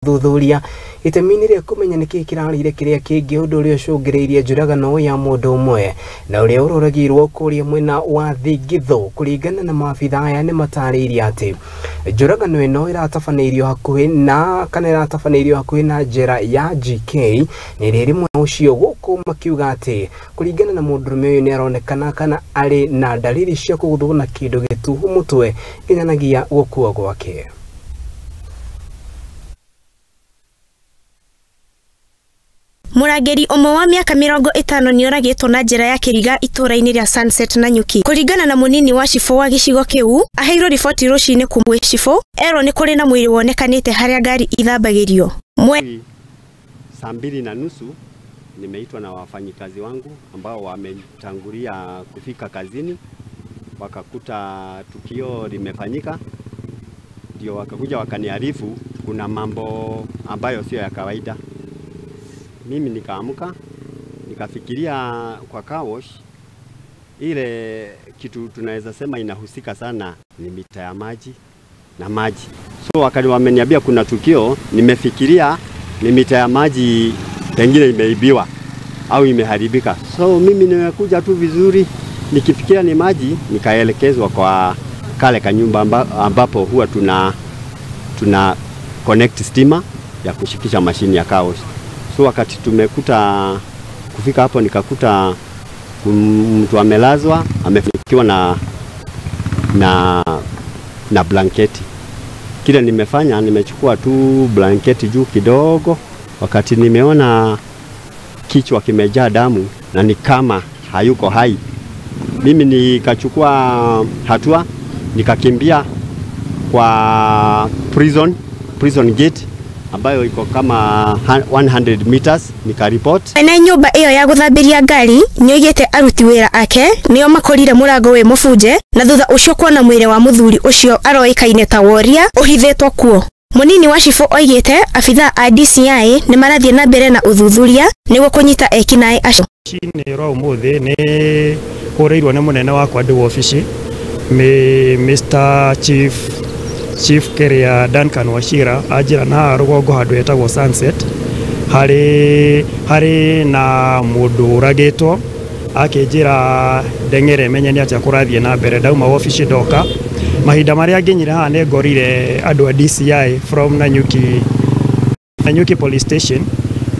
thuthuria itemi rĩa kumenya nĩkĩ kĩrarĩire kĩrĩa kĩngĩ ũndũ ũrĩa ũcũngĩrĩirie njũragano ya mũndũ ũmwe na ũrĩa ũroragirwo kũrĩa mwena wa thingithu. Kũringana na maabithaa aya nĩ matarĩirie atĩ njũragano ĩno ĩratabanĩirio hakuhĩ na njira ya GK nĩ rĩrĩ mwena ũcio gũkũ makiuga atĩ kũringana na mũndũrũme ũyũ nĩ aronekana kana arĩ na dalili cia kũgũthwo na kĩndũ gĩtuhu mũtwe nginyanagia gũkua gwake. Murangiri umwe wa miaka 50 ni oragitwo na njira ya kiriga itũra-inĩ rĩa Sunset Nanyuki. Kũringana na munini wa cifo wa gicigo kiu aheirwo riboti rucinĩ kumwe cifo ero ni kũrĩ na mwĩrĩ wonekanĩte harĩa ngari ithambagĩrio. Saa 2:30 nimeitwa na wafanyikazi wangu ambao wametangulia kufika kazini, wakakuta tukio limefanyika, ndio wakakuja wakaniarifu kuna mambo ambayo sio ya kawaida. Mimi nikaamka nikafikiria kwa car wash ile kitu tunaweza sema inahusika sana ni mita ya maji na maji. So wakati wameniambia kuna tukio, nimefikiria ni mita ya maji pengine imeibiwa au imeharibika. So mimi nimekuja tu vizuri nikifikiria ni maji, nikaelekezwa kwa kale kanyumba ambapo huwa tuna connect stima ya kushikisha mashini ya car wash. So wakati kufika hapo nikakuta mtu amelazwa, amefunikiwa na blanketi. Kile nimefanya nimechukua tu blanketi juu kidogo, wakati nimeona kichwa kimejaa damu na ni kama hayuko hai, mimi nikachukua hatua nikakimbia kwa prison gate ambayo iko kama 100 meters, nikaripot. Na nyumba iyo ya guthambiria ngari nyoigete aruti wira ake nio makorire murango we mufuje na thutha ucio kuona mwire wa muthuri ucio aroikaine ta woria uhithetwo kuo. Munini wa cifo oigete abithaa a DCI ni marathie na mbere na uthuthuria niguo kunyita ekinae acio. Chini ro umuthi ni horeirwo ni munene wakwa ndi ofici Mr Chief Keria Duncan Wachira ajira na rugongo handu etagwo Sunset hari na mundu uragitwo akinjira ndengere menye ni atia kurathie na mbere. Ndauma ofici doka mahinda maria nginyira ha ne ngorire andu a DCI from Nanyuki police station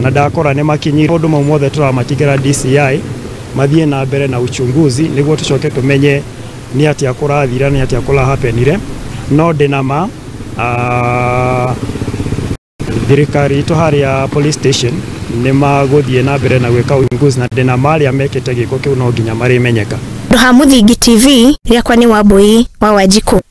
na ndakora ne makinyira undu mothe turamatigera DCI mathie na mbere na uchunguzi niguo tucoke tumenye ni atia kurathira ni atia kula happenire. No denama thirikari to haria police station ni maguthie na mbere na gwika uchunguzi na denama aria mekete giko kiu no nginya marimenyeka. Ndoha Muthingi TV riakwa ni Wambui wa Wanjiku.